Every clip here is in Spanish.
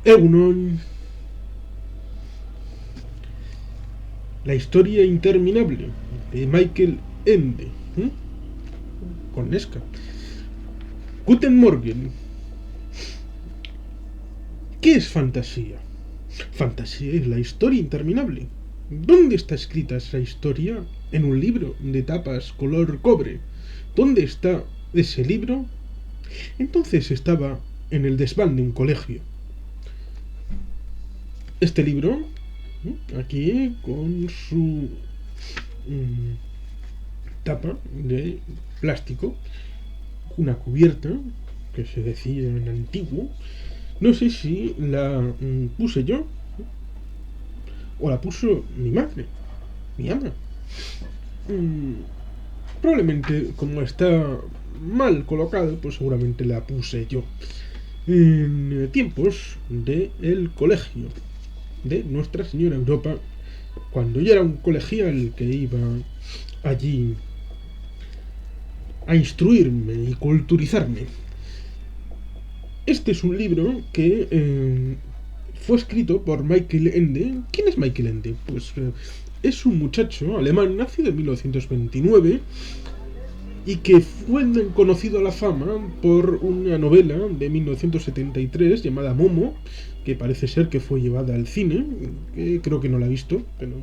Eunon, la historia interminable de Michael Ende, ¿eh? Con Nesca. Guten Morgen. ¿Qué es fantasía? Fantasía es la historia interminable. ¿Dónde está escrita esa historia? En un libro de tapas color cobre. ¿Dónde está ese libro? Entonces estaba en el desván de un colegio. Este libro, aquí con su tapa de plástico, una cubierta que se decía en antiguo. No sé si la puse yo o la puso mi madre, mi ama. Probablemente, como está mal colocado, pues seguramente la puse yo. En tiempos del colegio de Nuestra Señora Europa, cuando yo era un colegial que iba allí a instruirme y culturizarme. Este es un libro que fue escrito por Michael Ende. ¿Quién es Michael Ende? Pues es un muchacho alemán nacido en 1929 y que fue conocido a la fama por una novela de 1973 llamada Momo, que parece ser que fue llevada al cine, que creo que no la he visto, pero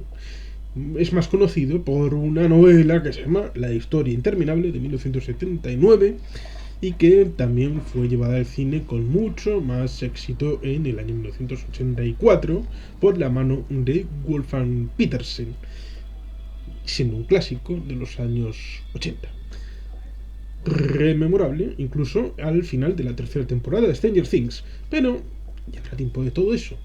es más conocido por una novela que se llama La historia interminable de 1979 y que también fue llevada al cine con mucho más éxito en el año 1984 por la mano de Wolfgang Petersen, siendo un clásico de los años 80. Rememorable incluso al final de la tercera temporada de Stranger Things, pero ya habrá tiempo de todo eso.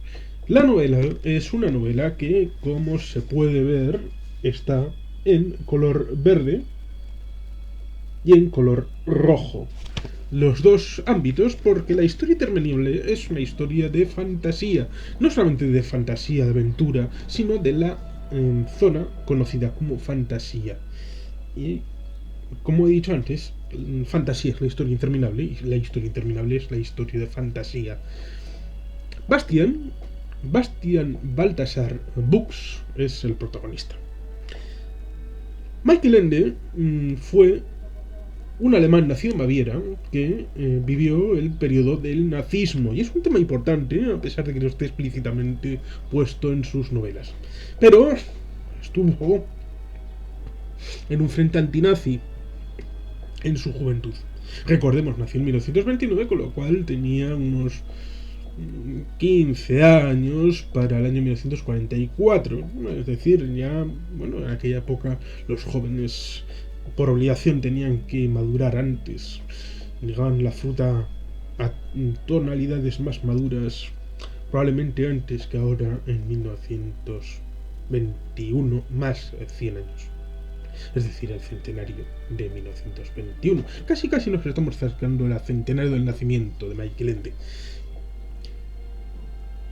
La novela es una novela que, como se puede ver, está en color verde y en color rojo. Los dos ámbitos, porque la historia interminable es una historia de fantasía, no solamente de fantasía, de aventura, sino de la zona conocida como fantasía. Y como he dicho antes, fantasía es la historia interminable y la historia interminable es la historia de fantasía. Bastian Baltasar Bux es el protagonista. Michael Ende fue un alemán nacido en Baviera que vivió el periodo del nazismo, y es un tema importante a pesar de que no esté explícitamente puesto en sus novelas. Pero estuvo en un frente antinazi en su juventud. Recordemos, nació en 1929, con lo cual tenía unos 15 años para el año 1944. Es decir, ya, bueno, en aquella época los jóvenes por obligación tenían que madurar antes. Llegaban la fruta a tonalidades más maduras probablemente antes que ahora en 1921, más 100 años. Es decir, el centenario de 1921. Casi nos estamos acercando al centenario del nacimiento de Michael Ende.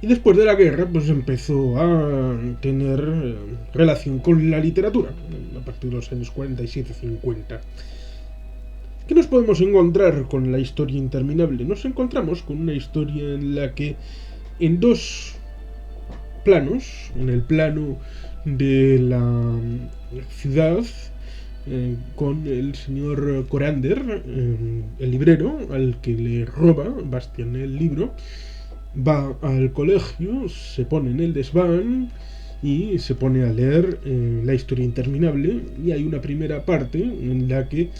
Y después de la guerra, pues empezó a tener relación con la literatura, a partir de los años 47-50. ¿Qué nos podemos encontrar con la historia interminable? Nos encontramos con una historia en la que en dos planos, en el plano de la ciudad, con el señor Corander, el librero, al que le roba Bastian el libro, va al colegio, se pone en el desván y se pone a leer la historia interminable, y hay una primera parte en la que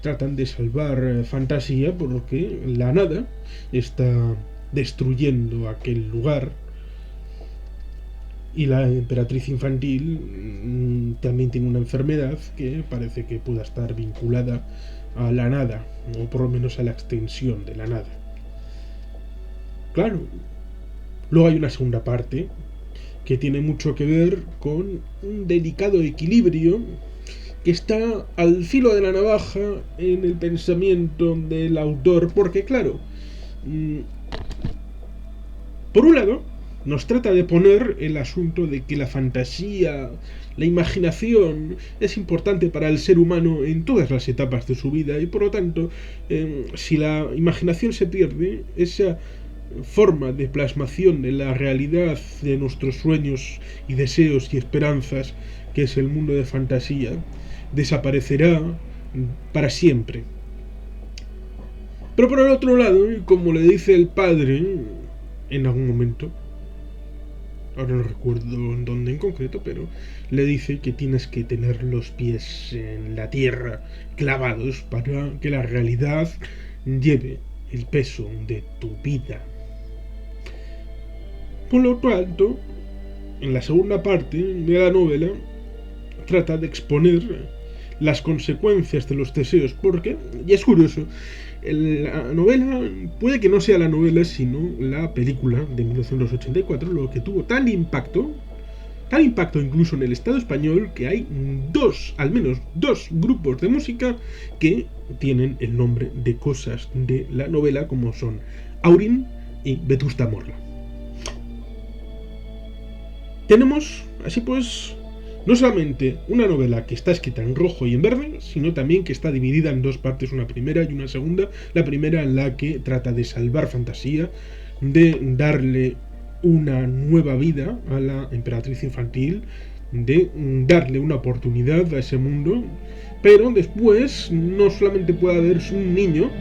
tratan de salvar fantasía porque la nada está destruyendo aquel lugar, y la emperatriz infantil también tiene una enfermedad que parece que pueda estar vinculada a la nada, o por lo menos a la extensión de la nada. Claro, luego hay una segunda parte que tiene mucho que ver con un delicado equilibrio que está al filo de la navaja en el pensamiento del autor, porque claro, por un lado, nos trata de poner el asunto de que la fantasía, la imaginación es importante para el ser humano en todas las etapas de su vida, y por lo tanto, si la imaginación se pierde, esa forma de plasmación de la realidad de nuestros sueños y deseos y esperanzas, que es el mundo de fantasía, desaparecerá para siempre. Pero por el otro lado, como le dice el padre en algún momento, ahora no recuerdo en dónde en concreto, pero le dice que tienes que tener los pies en la tierra clavados para que la realidad lleve el peso de tu vida. Por lo tanto, en la segunda parte de la novela trata de exponer las consecuencias de los deseos, porque, y es curioso, la novela puede que no sea la novela sino la película de 1984 lo que tuvo tal impacto incluso en el Estado español, que hay al menos dos grupos de música que tienen el nombre de cosas de la novela, como son Aurin y Vetusta Morla. Tenemos así pues no solamente una novela que está escrita en rojo y en verde, sino también que está dividida en dos partes, una primera y una segunda. La primera en la que trata de salvar fantasía, de darle una nueva vida a la emperatriz infantil, de darle una oportunidad a ese mundo, pero después no solamente puede haber un niño,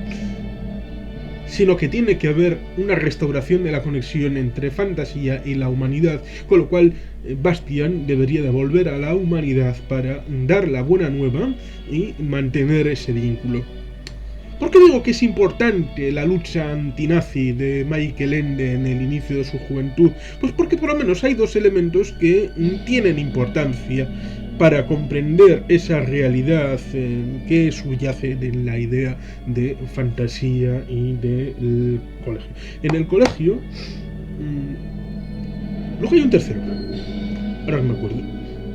sino que tiene que haber una restauración de la conexión entre fantasía y la humanidad, con lo cual Bastian debería de volver a la humanidad para dar la buena nueva y mantener ese vínculo. ¿Por qué digo que es importante la lucha antinazi de Michael Ende en el inicio de su juventud? Pues porque por lo menos hay dos elementos que tienen importancia para comprender esa realidad que subyace de la idea de fantasía y del colegio. En el colegio, luego hay un tercero, ahora no me acuerdo.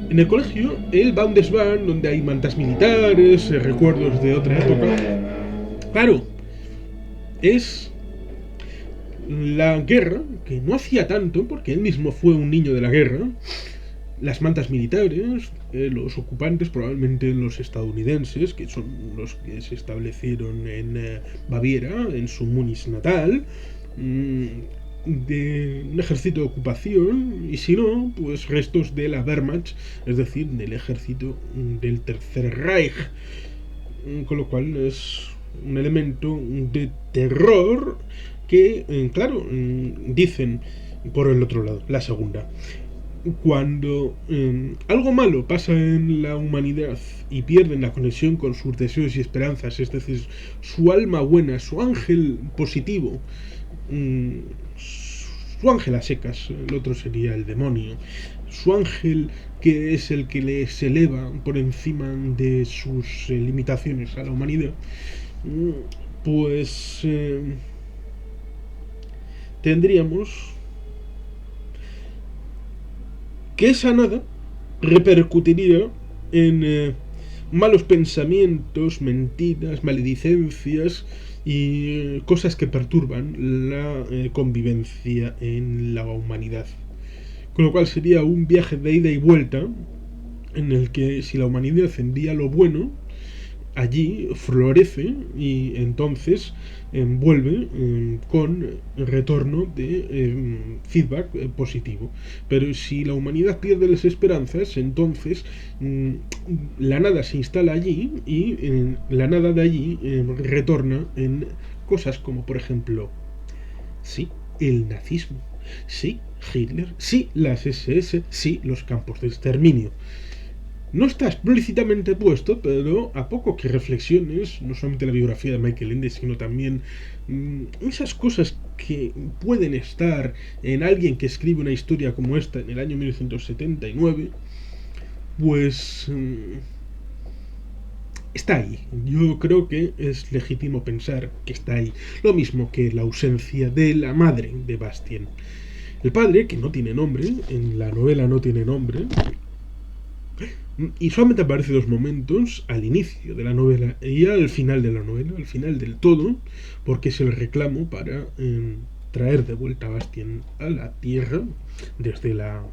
En el colegio, él va a un desván donde hay mantas militares, recuerdos de otra época. Claro, es la guerra, que no hacía tanto, porque él mismo fue un niño de la guerra. Las mantas militares, los ocupantes, probablemente los estadounidenses, que son los que se establecieron en Baviera, en su Múnich natal, de un ejército de ocupación, y si no, pues restos de la Wehrmacht, es decir, del ejército del Tercer Reich, con lo cual es un elemento de terror que, claro, dicen por el otro lado, la segunda. Cuando algo malo pasa en la humanidad y pierden la conexión con sus deseos y esperanzas, es decir, su alma buena, su ángel positivo, su ángel a secas, el otro sería el demonio, su ángel que es el que les eleva por encima de sus limitaciones a la humanidad, pues tendríamos que esa nada repercutiría en malos pensamientos, mentiras, maledicencias y cosas que perturban la convivencia en la humanidad. Con lo cual sería un viaje de ida y vuelta en el que si la humanidad envía lo bueno, allí florece y entonces vuelve con retorno de feedback positivo. Pero si la humanidad pierde las esperanzas, entonces la nada se instala allí y la nada de allí retorna en cosas como, por ejemplo, sí, el nazismo, sí, Hitler, sí, las SS, sí, los campos de exterminio. No está explícitamente puesto, pero a poco que reflexiones, no solamente la biografía de Michael Ende, sino también esas cosas que pueden estar en alguien que escribe una historia como esta en el año 1979, pues está ahí. Yo creo que es legítimo pensar que está ahí. Lo mismo que la ausencia de la madre de Bastien. El padre, que no tiene nombre, en la novela no tiene nombre, y solamente aparece dos momentos, al inicio de la novela y al final de la novela, al final del todo, porque es el reclamo para traer de vuelta a Bastien a la Tierra desde la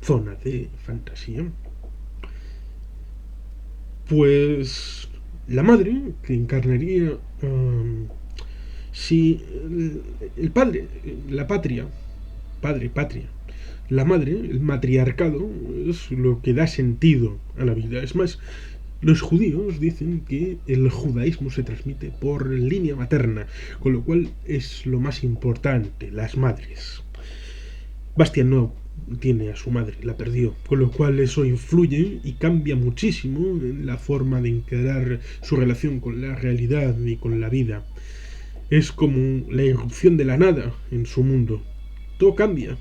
zona de fantasía. Pues la madre, que encarnaría Si el padre, la patria, patria, la madre, el matriarcado, es lo que da sentido a la vida. Es más, los judíos dicen que el judaísmo se transmite por línea materna, con lo cual es lo más importante, las madres. Bastian no tiene a su madre, la perdió, con lo cual eso influye y cambia muchísimo en la forma de encarar su relación con la realidad y con la vida. Es como la irrupción de la nada en su mundo. Todo cambia.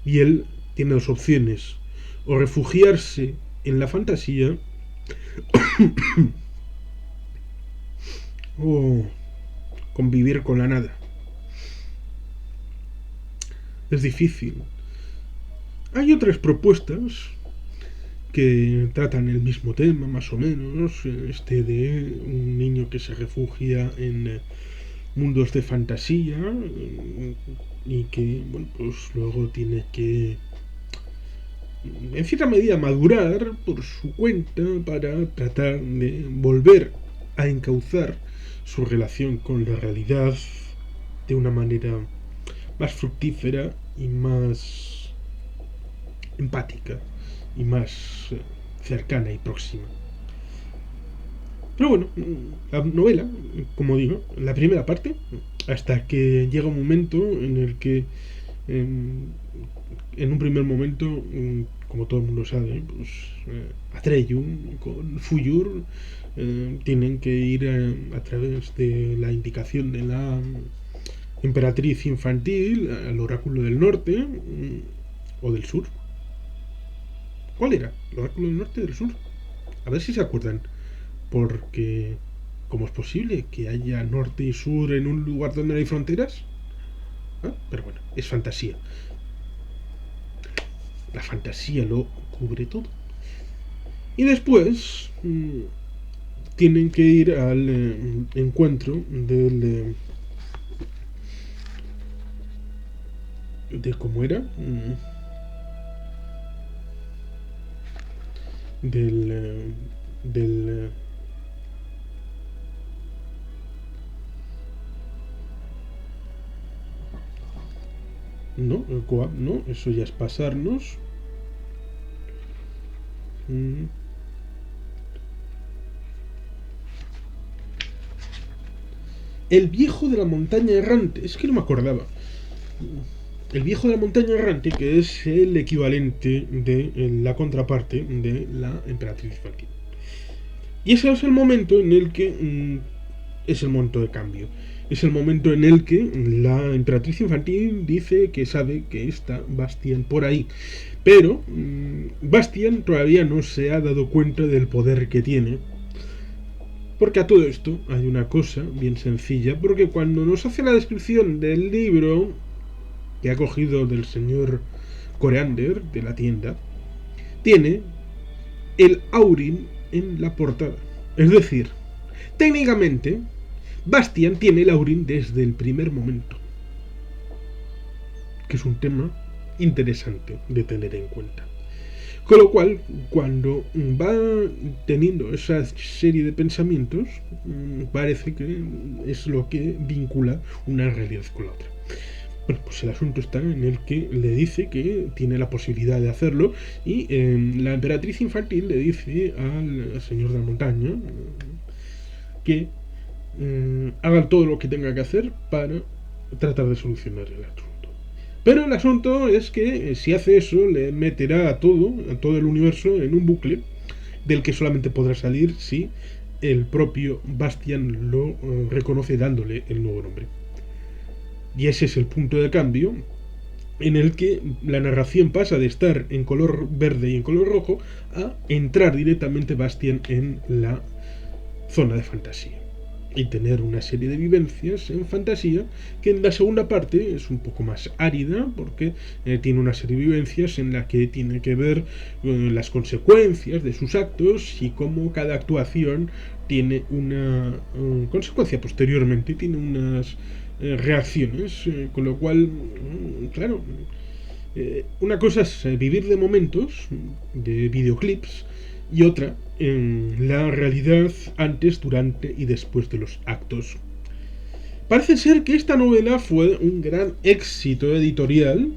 Y él tiene dos opciones. O refugiarse en la fantasía o convivir con la nada. Es difícil. Hay otras propuestas que tratan el mismo tema, más o menos. Este de un niño que se refugia en mundos de fantasía y que, bueno, pues luego tiene que, en cierta medida, madurar por su cuenta para tratar de volver a encauzar su relación con la realidad de una manera más fructífera y más empática y más cercana y próxima. Pero bueno, la novela, como digo, la primera parte, hasta que llega un momento en el que, en un primer momento, como todo el mundo sabe, pues Atreyu con Fuyur tienen que ir a través de la indicación de la emperatriz infantil al oráculo del norte o del sur. ¿Cuál era? ¿El oráculo del norte o del sur? A ver si se acuerdan. Porque, ¿cómo es posible que haya norte y sur en un lugar donde no hay fronteras? ¿Ah? Pero bueno, es fantasía. La fantasía lo cubre todo. Y después tienen que ir al encuentro del... ¿de cómo era? Del no, el Coab no, eso ya es pasarnos. El viejo de la montaña errante, es que no me acordaba. El viejo de la montaña errante, que es el equivalente de la contraparte de la emperatriz infantil. Y ese es el momento en el que es el momento de cambio. Es el momento en el que la emperatriz infantil dice que sabe que está Bastian por ahí. Pero Bastian todavía no se ha dado cuenta del poder que tiene. Porque a todo esto hay una cosa bien sencilla. Porque cuando nos hace la descripción del libro que ha cogido del señor Coreander de la tienda, tiene el Aurin en la portada. Es decir, técnicamente Bastian tiene el Aurin desde el primer momento, que es un tema interesante de tener en cuenta. Con lo cual, cuando va teniendo esa serie de pensamientos, parece que es lo que vincula una realidad con la otra. Bueno, pues el asunto está en el que le dice que tiene la posibilidad de hacerlo y la emperatriz infantil le dice al señor de la montaña que haga todo lo que tenga que hacer para tratar de solucionar el asunto. Pero el asunto es que si hace eso le meterá a todo el universo en un bucle del que solamente podrá salir si el propio Bastian lo reconoce dándole el nuevo nombre. Y ese es el punto de cambio en el que la narración pasa de estar en color verde y en color rojo a entrar directamente Bastian en la zona de fantasía y tener una serie de vivencias en fantasía que en la segunda parte es un poco más árida porque tiene una serie de vivencias en la que tiene que ver las consecuencias de sus actos y cómo cada actuación tiene una consecuencia posteriormente, tiene unas reacciones, con lo cual, claro, una cosa es vivir de momentos, de videoclips, y otra en la realidad antes, durante y después de los actos. Parece ser que esta novela fue un gran éxito editorial,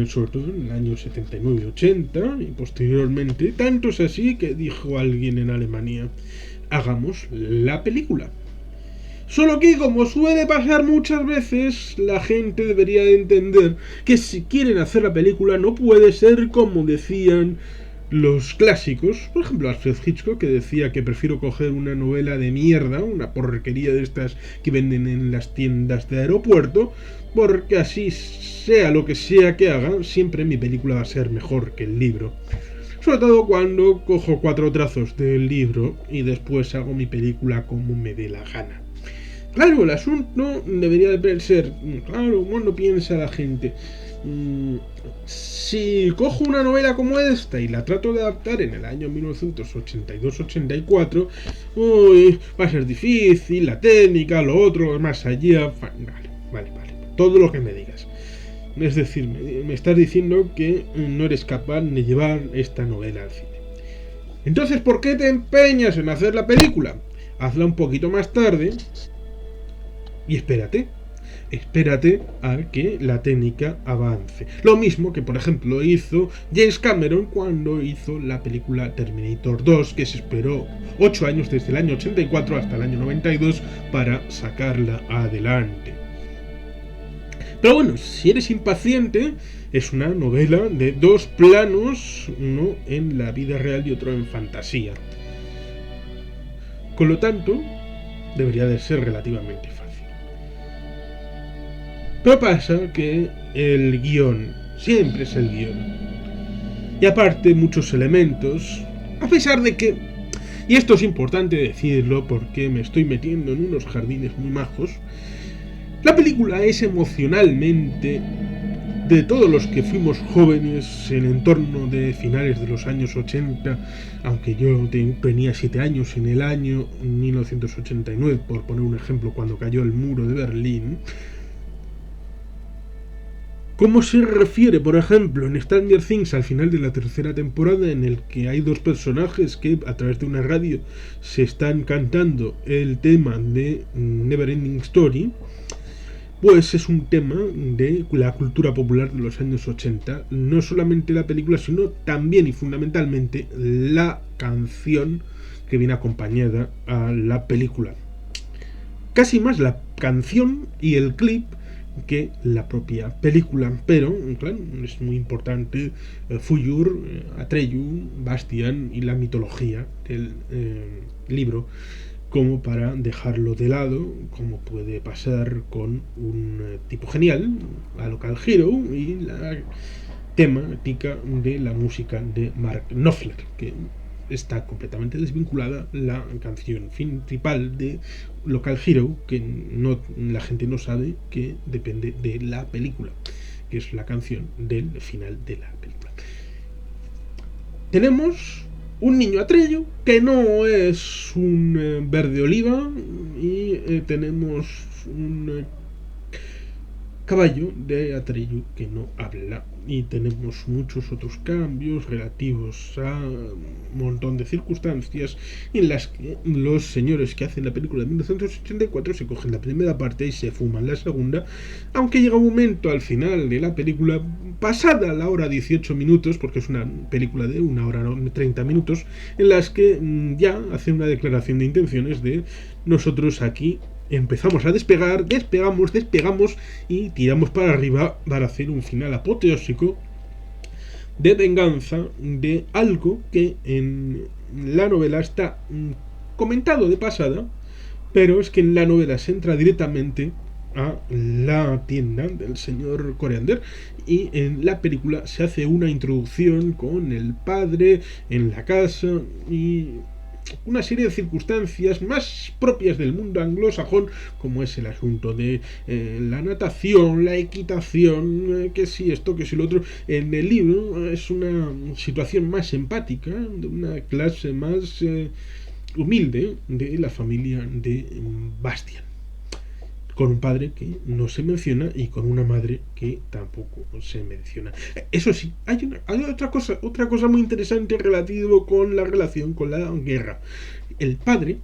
sobre todo en el año 79-80 y posteriormente. Tanto es así que dijo alguien en Alemania: hagamos la película. Solo que, como suele pasar muchas veces, la gente debería de entender que si quieren hacer la película no puede ser como decían los clásicos. Por ejemplo, Alfred Hitchcock, que decía que prefiero coger una novela de mierda, una porquería de estas que venden en las tiendas de aeropuerto, porque así, sea lo que sea que haga, siempre mi película va a ser mejor que el libro. Sobre todo cuando cojo 4 trazos del libro y después hago mi película como me dé la gana. Claro, el asunto debería de ser, claro, ¿cómo piensa la gente? Si cojo una novela como esta y la trato de adaptar en el año 1982-84, va a ser difícil, la técnica, lo otro, más allá. Vale, todo lo que me digas. Es decir, me estás diciendo que no eres capaz de llevar esta novela al cine. Entonces, ¿por qué te empeñas en hacer la película? Hazla un poquito más tarde. Y espérate a que la técnica avance. Lo mismo que, por ejemplo, hizo James Cameron cuando hizo la película Terminator 2, que se esperó 8 años desde el año 84 hasta el año 92 para sacarla adelante. Pero bueno, si eres impaciente, es una novela de 2 planos, uno en la vida real y otro en fantasía. Con lo tanto, debería de ser relativamente fácil. Pero pasa que el guión siempre es el guión. Y aparte muchos elementos, a pesar de que, y esto es importante decirlo porque me estoy metiendo en unos jardines muy majos, la película es emocionalmente, de todos los que fuimos jóvenes en entorno de finales de los años 80, aunque yo tenía 7 años en el año 1989, por poner un ejemplo, cuando cayó el muro de Berlín. ¿Cómo se refiere, por ejemplo, en Stranger Things al final de la 3ª temporada, en el que hay 2 personajes que a través de una radio se están cantando el tema de Neverending Story? Pues es un tema de la cultura popular de los años 80, no solamente la película, sino también y fundamentalmente la canción que viene acompañada a la película. Casi más la canción y el clip que la propia película, pero claro, es muy importante Fuyur, Atreyu, Bastian y la mitología del libro como para dejarlo de lado, como puede pasar con un tipo genial, a Local Hero, y la temática de la música de Mark Knopfler, que está completamente desvinculada la canción principal de Local Hero, que la gente no sabe que depende de la película, que es la canción del final de la película. Tenemos un niño Atreyu que no es un verde oliva, y tenemos un caballo de Atreyu que no habla, y tenemos muchos otros cambios relativos a un montón de circunstancias en las que los señores que hacen la película de 1984 se cogen la primera parte y se fuman la segunda, aunque llega un momento al final de la película, pasada la hora 18 minutos, porque es una película de 1 hora 30 minutos, en las que ya hacen una declaración de intenciones de: nosotros aquí empezamos a despegamos y tiramos para arriba para hacer un final apoteósico de venganza de algo que en la novela está comentado de pasada, pero es que en la novela se entra directamente a la tienda del señor Coriander, y en la película se hace una introducción con el padre en la casa y una serie de circunstancias más propias del mundo anglosajón, como es el asunto de la natación, la equitación, que si esto, que si lo otro. En el libro es una situación más empática, de una clase más humilde de la familia de Bastian, con un padre que no se menciona y con una madre que tampoco se menciona. Eso sí, hay otra cosa muy interesante relativo con la relación con la guerra. El padre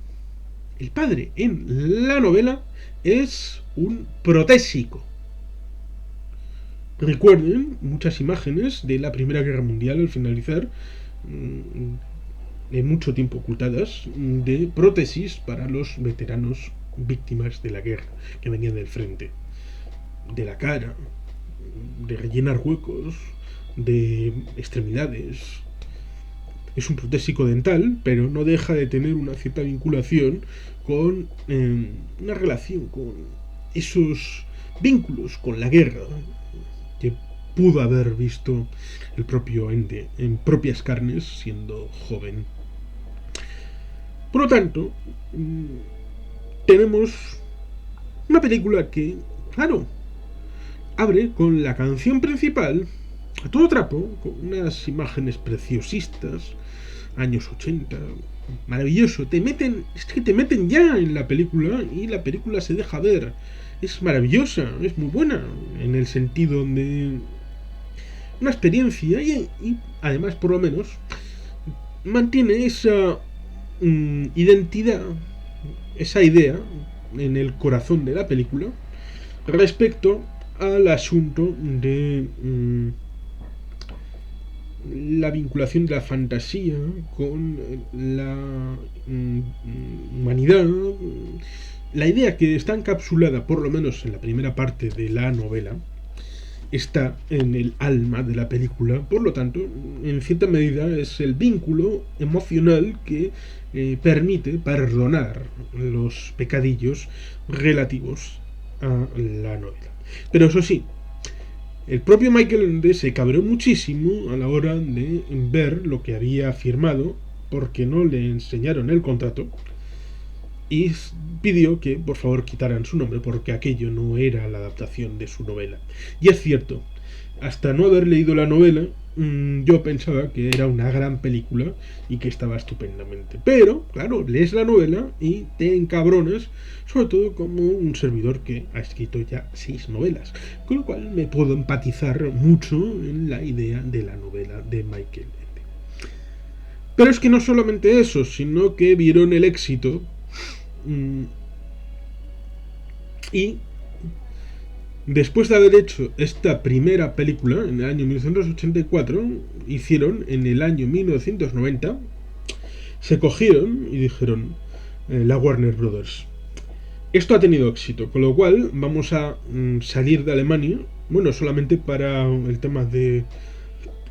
El padre en la novela es un protésico. Recuerden muchas imágenes de la Primera Guerra Mundial al finalizar, de mucho tiempo ocultadas, de prótesis para los veteranos víctimas de la guerra que venían del frente, de la cara, de rellenar huecos, de extremidades. Es un protésico dental, pero no deja de tener una cierta vinculación con una relación con esos vínculos con la guerra que pudo haber visto el propio Ende en propias carnes siendo joven. Por lo tanto, tenemos una película que, claro, abre con la canción principal a todo trapo, con unas imágenes preciosistas, años 80, maravilloso. Es que te meten ya en la película y la película se deja ver. Es maravillosa, es muy buena en el sentido de una experiencia y además, por lo menos, mantiene esa identidad, esa idea en el corazón de la película respecto al asunto de la vinculación de la fantasía con la humanidad. La idea que está encapsulada, por lo menos en la primera parte de la novela, está en el alma de la película. Por lo tanto, en cierta medida es el vínculo emocional que permite perdonar los pecadillos relativos a la novela. Pero eso sí, el propio Michael Ende se cabreó muchísimo a la hora de ver lo que había firmado, porque no le enseñaron el contrato, y pidió que por favor quitaran su nombre porque aquello no era la adaptación de su novela. Y es cierto, hasta no haber leído la novela, yo pensaba que era una gran película y que estaba estupendamente. Pero, claro, lees la novela y te encabronas, sobre todo como un servidor que ha escrito ya 6 novelas. Con lo cual me puedo empatizar mucho en la idea de la novela de Michael Ende. Pero es que no solamente eso, sino que vieron el éxito y después de haber hecho esta primera película en el año 1984, hicieron en el año 1990, se cogieron y dijeron, la Warner Brothers, esto ha tenido éxito, con lo cual vamos a salir de Alemania, bueno, solamente para el tema de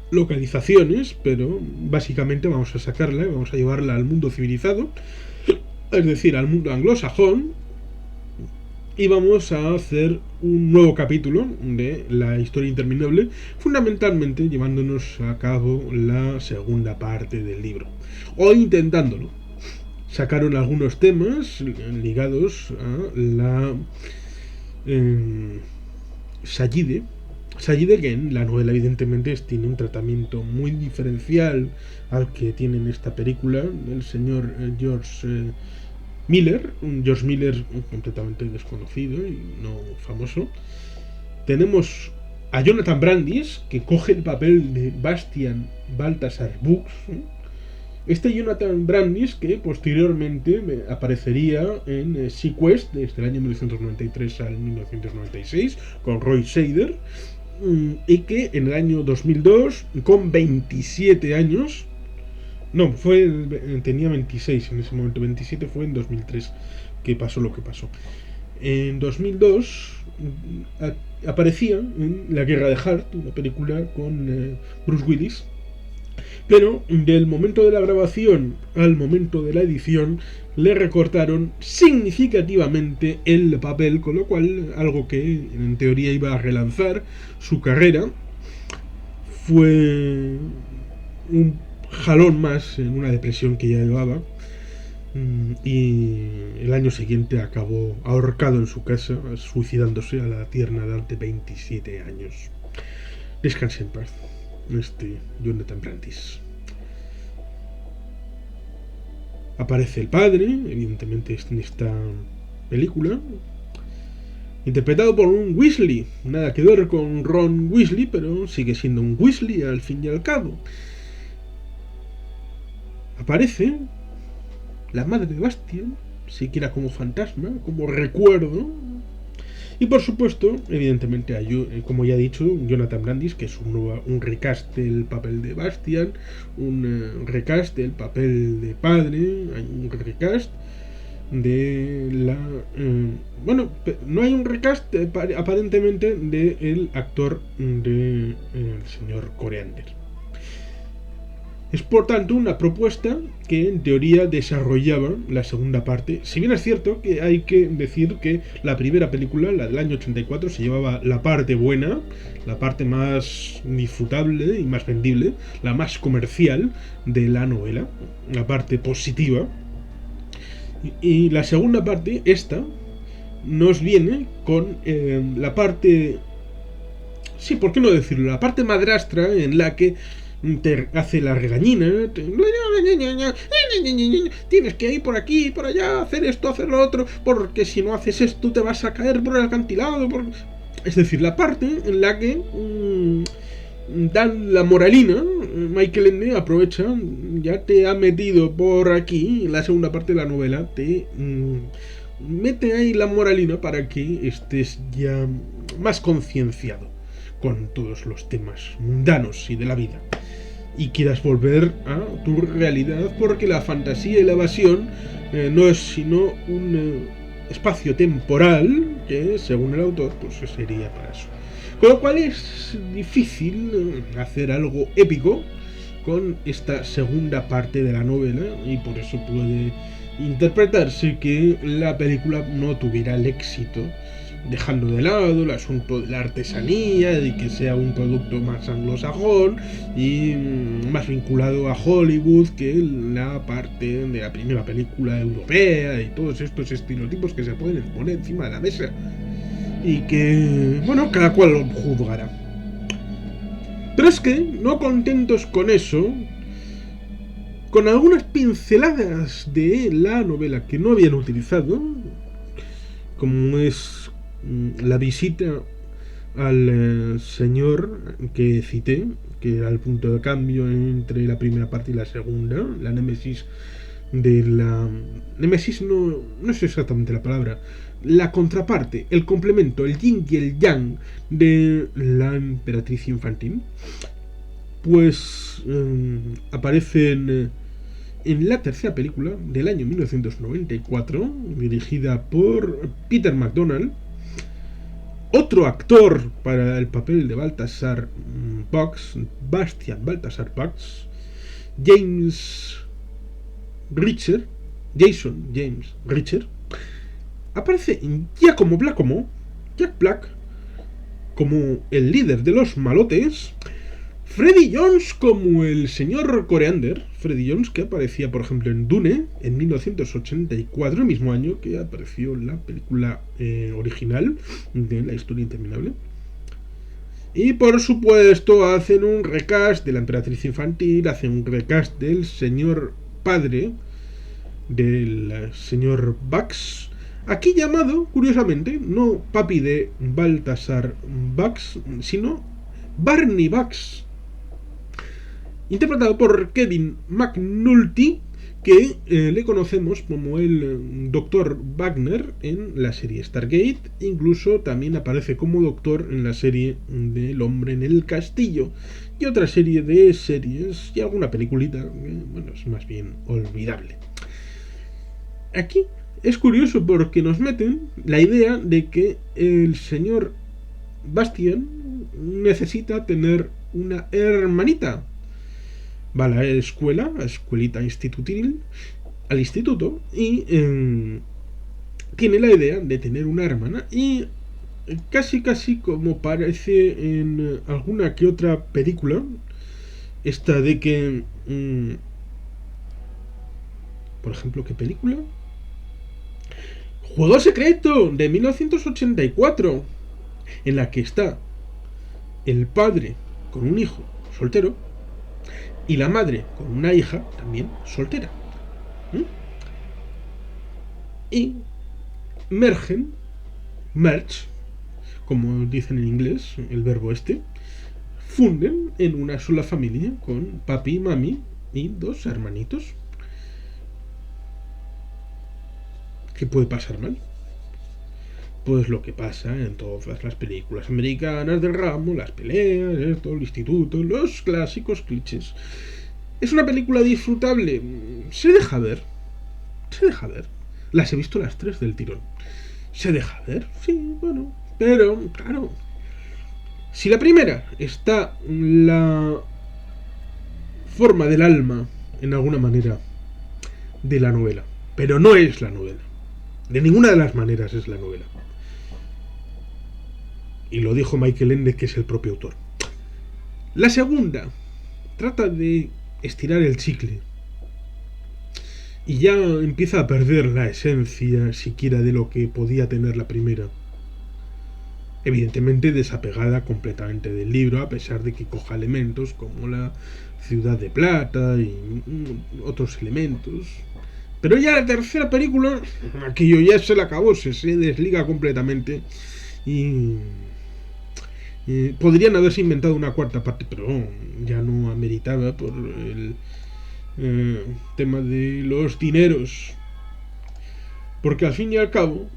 localizaciones, pero básicamente vamos a sacarla y vamos a llevarla al mundo civilizado, es decir, al mundo anglosajón, y vamos a hacer un nuevo capítulo de la historia interminable, fundamentalmente llevándonos a cabo la segunda parte del libro, o intentándolo. Sacaron algunos temas ligados a la Sayide, que en la novela evidentemente tiene un tratamiento muy diferencial al que tiene en esta película el señor George Miller, un George Miller completamente desconocido y no famoso. Tenemos a Jonathan Brandis, que coge el papel de Bastian Balthasar Buch. Este Jonathan Brandis, que posteriormente aparecería en Sequest desde el año 1993 al 1996 con Roy Scheider, y que en el año 2002, con 27 años, no, tenía 26 en ese momento, 27 fue en 2003 que pasó lo que pasó. En 2002 aparecía en La Guerra de Hart, una película con Bruce Willis, pero del momento de la grabación al momento de la edición le recortaron significativamente el papel, con lo cual algo que en teoría iba a relanzar su carrera fue un jalón más en una depresión que ya llevaba, y el año siguiente acabó ahorcado en su casa, suicidándose a la tierna edad de 27 años. Descanse en paz, Jonathan Brandis. Aparece el padre, evidentemente en esta película, interpretado por un Weasley, nada que ver con Ron Weasley, pero sigue siendo un Weasley al fin y al cabo. Aparece la madre de Bastian, siquiera como fantasma, como recuerdo. Y por supuesto, evidentemente, como ya he dicho, Jonathan Brandis, que es un recast del papel de Bastian, un recast del papel de padre, un recast de la... bueno, no hay un recast aparentemente del actor del señor Coriander. Es por tanto una propuesta que en teoría desarrollaba la segunda parte. Si bien es cierto que hay que decir que la primera película, la del año 84, se llevaba la parte buena, la parte más disfrutable y más vendible, la más comercial de la novela, la parte positiva. Y la segunda parte, esta, nos viene con la parte... Sí, ¿por qué no decirlo? La parte madrastra en la que te hace la regañina, tienes que ir por aquí, por allá, hacer esto, hacer lo otro, porque si no haces esto te vas a caer por el acantilado. Es decir, la parte en la que dan la moralina. Michael Ende aprovecha, ya te ha metido por aquí, en la segunda parte de la novela, te mete ahí la moralina para que estés ya más concienciado con todos los temas mundanos y de la vida y quieras volver a tu realidad, porque la fantasía y la evasión no es sino un espacio temporal que, según el autor, pues sería para eso. Con lo cual es difícil hacer algo épico con esta segunda parte de la novela, y por eso puede interpretarse que la película no tuviera el éxito, dejando de lado el asunto de la artesanía, de que sea un producto más anglosajón y más vinculado a Hollywood que la parte de la primera película europea y todos estos estereotipos que se pueden poner encima de la mesa y que, bueno, cada cual lo juzgará. Pero es que, no contentos con eso, con algunas pinceladas de la novela que no habían utilizado, como es la visita al señor que cité, que era el punto de cambio entre la primera parte y la segunda, la némesis de la... Némesis no es exactamente la palabra, la contraparte, el complemento, el yin y el yang de la emperatriz infantil, pues aparecen en la tercera película del año 1994, dirigida por Peter MacDonald. Otro actor para el papel de Baltasar Bucks, Bastian Baltasar Bucks, Jason James Reacher, aparece Jack Black como el líder de los malotes, Freddie Jones como el señor Coriander, Freddie Jones que aparecía por ejemplo en Dune en 1984, el mismo año que apareció la película original de La historia interminable. Y por supuesto hacen un recast de la emperatriz infantil, hacen un recast del señor padre, del señor Bucks, aquí llamado, curiosamente, no papi de Baltasar Bucks, sino Barney Bucks, interpretado por Kevin McNulty, que le conocemos como el Dr. Wagner en la serie Stargate. Incluso también aparece como doctor en la serie del hombre en el castillo y otra serie de series y alguna peliculita que, bueno, es más bien olvidable. Aquí es curioso porque nos meten la idea de que el señor Bastian necesita tener una hermanita. Va a la escuela, a escuelita institutil, al instituto, y tiene la idea de tener una hermana, y casi como parece en alguna que otra película, esta de que por ejemplo, ¿qué película? Juego Secreto de 1984, en la que está el padre con un hijo soltero y la madre con una hija también soltera. Y merge, como dicen en inglés, el verbo este, funden en una sola familia con papi y mami y dos hermanitos. ¿Qué puede pasar mal? Pues lo que pasa en todas las películas americanas del ramo, las peleas, esto, el instituto, los clásicos clichés. ¿Es una película disfrutable? Se deja ver. Se deja ver. Las he visto las tres del tirón. ¿Se deja ver? Sí, bueno. Pero, claro. Si la primera está la forma del alma, en alguna manera, de la novela. Pero no es la novela. De ninguna de las maneras es la novela. Y lo dijo Michael Ende, que es el propio autor. La segunda trata de estirar el chicle. Y ya empieza a perder la esencia siquiera de lo que podía tener la primera. Evidentemente desapegada completamente del libro, a pesar de que coja elementos como la ciudad de plata y otros elementos. Pero ya la tercera película, aquello ya se le acabó, se desliga completamente. Y podrían haberse inventado una cuarta parte, pero ya no ameritaba por el tema de los dineros. Porque al fin y al cabo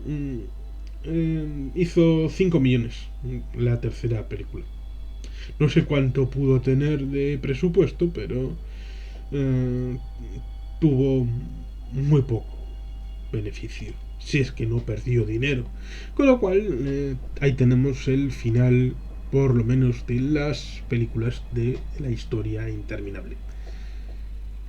hizo 5 millones la tercera película. No sé cuánto pudo tener de presupuesto, pero tuvo muy poco beneficio, si es que no perdió dinero. Con lo cual ahí tenemos el final, por lo menos, de las películas de la historia interminable.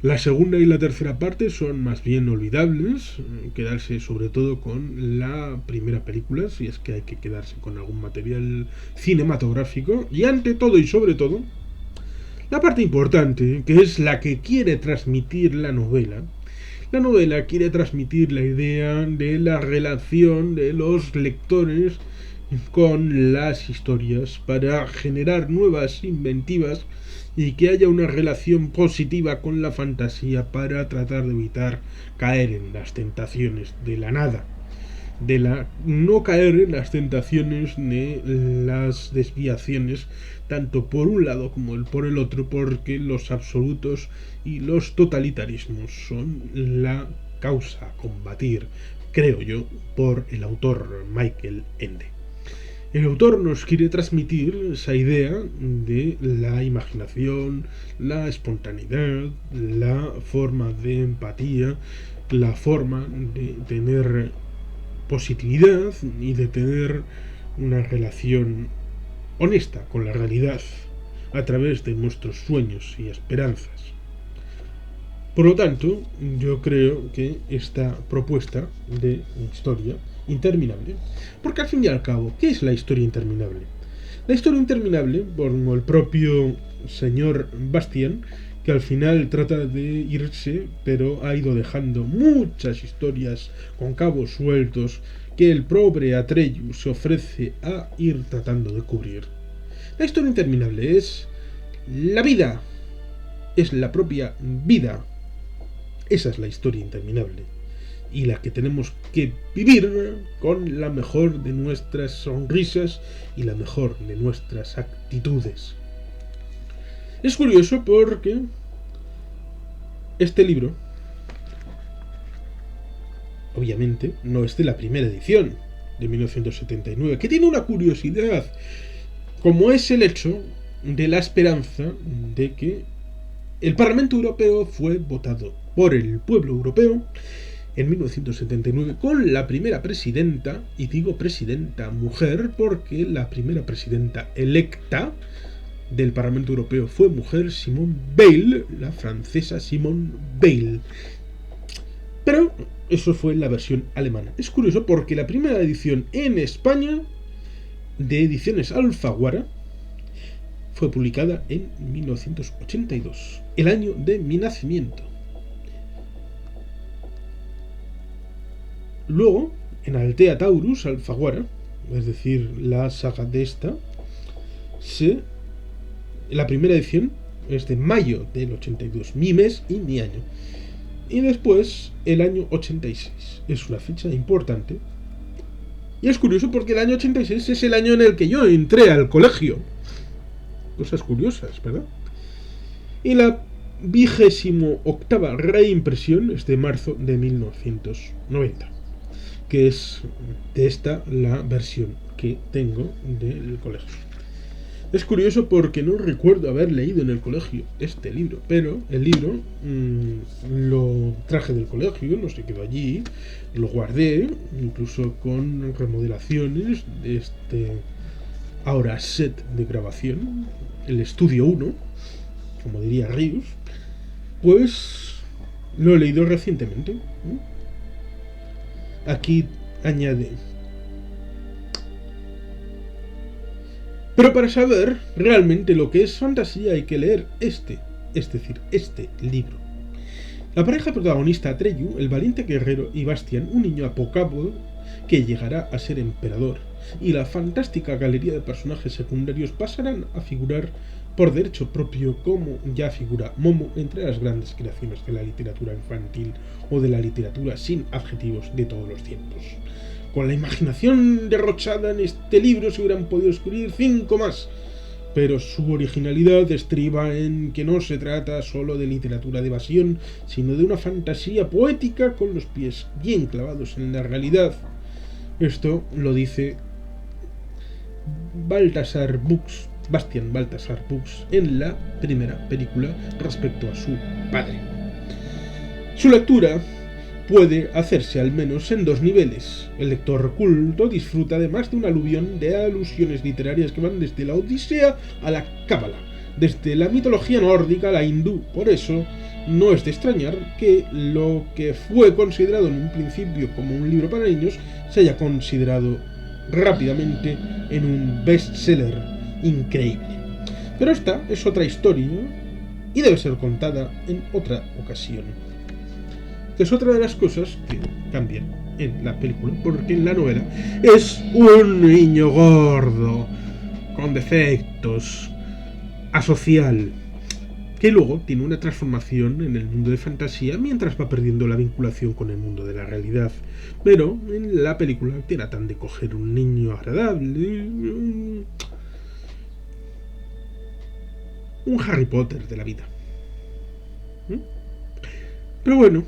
La segunda y la tercera parte son más bien olvidables, quedarse sobre todo con la primera película, si es que hay que quedarse con algún material cinematográfico, y ante todo y sobre todo, la parte importante, que es la que quiere transmitir la novela. La novela quiere transmitir la idea de la relación de los lectores con las historias para generar nuevas inventivas y que haya una relación positiva con la fantasía para tratar de evitar caer en las tentaciones de la nada, no caer en las tentaciones de las desviaciones tanto por un lado como por el otro, porque los absolutos y los totalitarismos son la causa a combatir, creo yo, por el autor Michael Ende. El autor nos quiere transmitir esa idea de la imaginación, la espontaneidad, la forma de empatía, la forma de tener positividad y de tener una relación honesta con la realidad a través de nuestros sueños y esperanzas. Por lo tanto, yo creo que esta propuesta de historia interminable, porque al fin y al cabo, ¿qué es la historia interminable? La historia interminable, como el propio señor Bastian, que al final trata de irse, pero ha ido dejando muchas historias con cabos sueltos que el pobre Atreyu se ofrece a ir tratando de cubrir. La historia interminable es la vida, es la propia vida. Esa es la historia interminable y la que tenemos que vivir con la mejor de nuestras sonrisas y la mejor de nuestras actitudes. Es curioso porque este libro, obviamente, no es de la primera edición de 1979, que tiene una curiosidad, como es el hecho de la esperanza de que el Parlamento Europeo fue votado por el pueblo europeo en 1979 con la primera presidenta, y digo presidenta mujer porque la primera presidenta electa del Parlamento Europeo fue mujer, Simone Veil, la francesa Simone Veil. Pero eso fue la versión alemana. Es curioso porque la primera edición en España de Ediciones Alfaguara fue publicada en 1982, el año de mi nacimiento. Luego, en Altea Taurus Alfaguara, es decir, la saga de esta, la primera edición es de mayo del 82, mi mes y mi año. Y después, el año 86. Es una fecha importante. Y es curioso porque el año 86 es el año en el que yo entré al colegio. Cosas curiosas, ¿verdad? Y la 28ª reimpresión es de marzo de 1990. que es de esta la versión que tengo del colegio. Es curioso porque no recuerdo haber leído en el colegio este libro, pero el libro lo traje del colegio, no se quedó allí, lo guardé, incluso con remodelaciones de este ahora set de grabación, el Estudio 1, como diría Rius, pues lo he leído recientemente. Aquí añade: pero para saber realmente lo que es fantasía hay que leer este libro. La pareja protagonista Atreyu, el valiente guerrero, y Bastian, un niño apocado que llegará a ser emperador, y la fantástica galería de personajes secundarios pasarán a figurar por derecho propio, como ya figura Momo entre las grandes creaciones de la literatura infantil o de la literatura sin adjetivos de todos los tiempos. Con la imaginación derrochada en este libro se hubieran podido escribir 5 más, pero su originalidad estriba en que no se trata solo de literatura de evasión, sino de una fantasía poética con los pies bien clavados en la realidad. Esto lo dice Bastian Baltasar Bux en la primera película respecto a su padre. Su lectura puede hacerse al menos en 2 niveles. El lector culto disfruta además de un aluvión de alusiones literarias que van desde la Odisea a la Cábala, desde la mitología nórdica a la hindú. Por eso, no es de extrañar que lo que fue considerado en un principio como un libro para niños se haya considerado rápidamente en un bestseller increíble. Pero esta es otra historia y debe ser contada en otra ocasión. Es otra de las cosas que cambian en la película, porque en la novela es un niño gordo, con defectos, asocial, que luego tiene una transformación en el mundo de fantasía mientras va perdiendo la vinculación con el mundo de la realidad. Pero en la película tratan de coger un niño agradable, un Harry Potter de la vida. Pero bueno,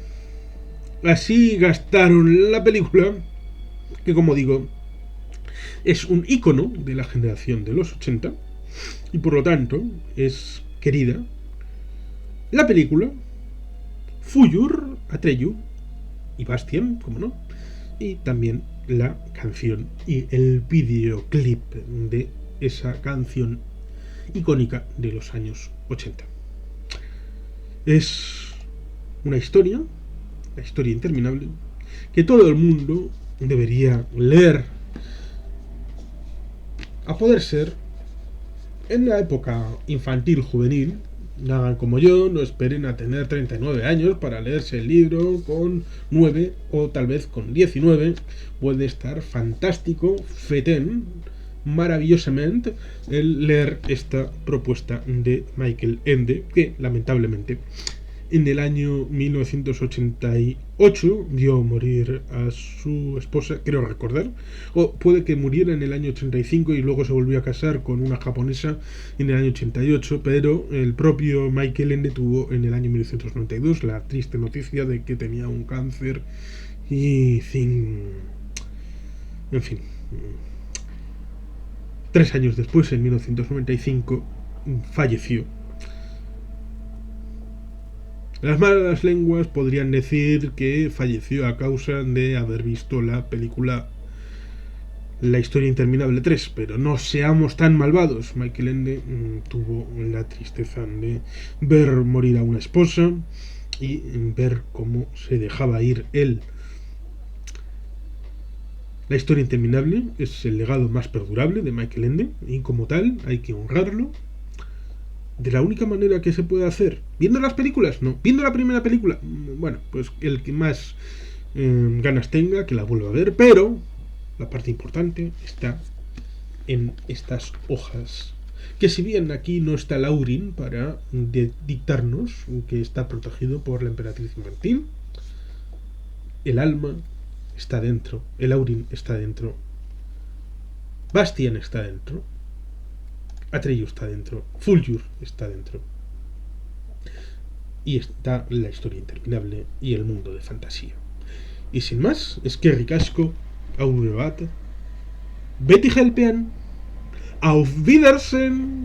así gastaron la película, que como digo, es un ícono de la generación de los 80 y por lo tanto es querida. La película, Fuyur, Atreyu y Bastian, como no, y también la canción y el videoclip de esa canción icónica de los años 80. Es una historia interminable que todo el mundo debería leer, a poder ser en la época infantil juvenil. No hagan como yo, no esperen a tener 39 años para leerse el libro con 9 o tal vez con 19. Puede estar fantástico, fetén, maravillosamente el leer esta propuesta de Michael Ende, que lamentablemente en el año 1988 vio morir a su esposa, creo recordar, o puede que muriera en el año 85 y luego se volvió a casar con una japonesa en el año 88, pero el propio Michael Ende tuvo en el año 1992 la triste noticia de que tenía un cáncer y en fin, 3 años después, en 1995, falleció. Las malas lenguas podrían decir que falleció a causa de haber visto la película La historia interminable 3, pero no seamos tan malvados. Michael Ende tuvo la tristeza de ver morir a una esposa y ver cómo se dejaba ir él. La historia interminable es el legado más perdurable de Michael Ende y como tal hay que honrarlo de la única manera que se puede hacer. ¿Viendo las películas? No. ¿Viendo la primera película? Bueno, pues el que más ganas tenga, que la vuelva a ver, pero la parte importante está en estas hojas. Que si bien aquí no está Laurin para dictarnos que está protegido por la emperatriz infantil, el alma está dentro, el Laurin está dentro, Bastian está dentro, Atreyu está dentro, Fuyur está dentro. Y está la historia interminable y el mundo de fantasía. Y sin más, es que ricasco, Aurebat, Betty Helpian, Auf Wiedersehen.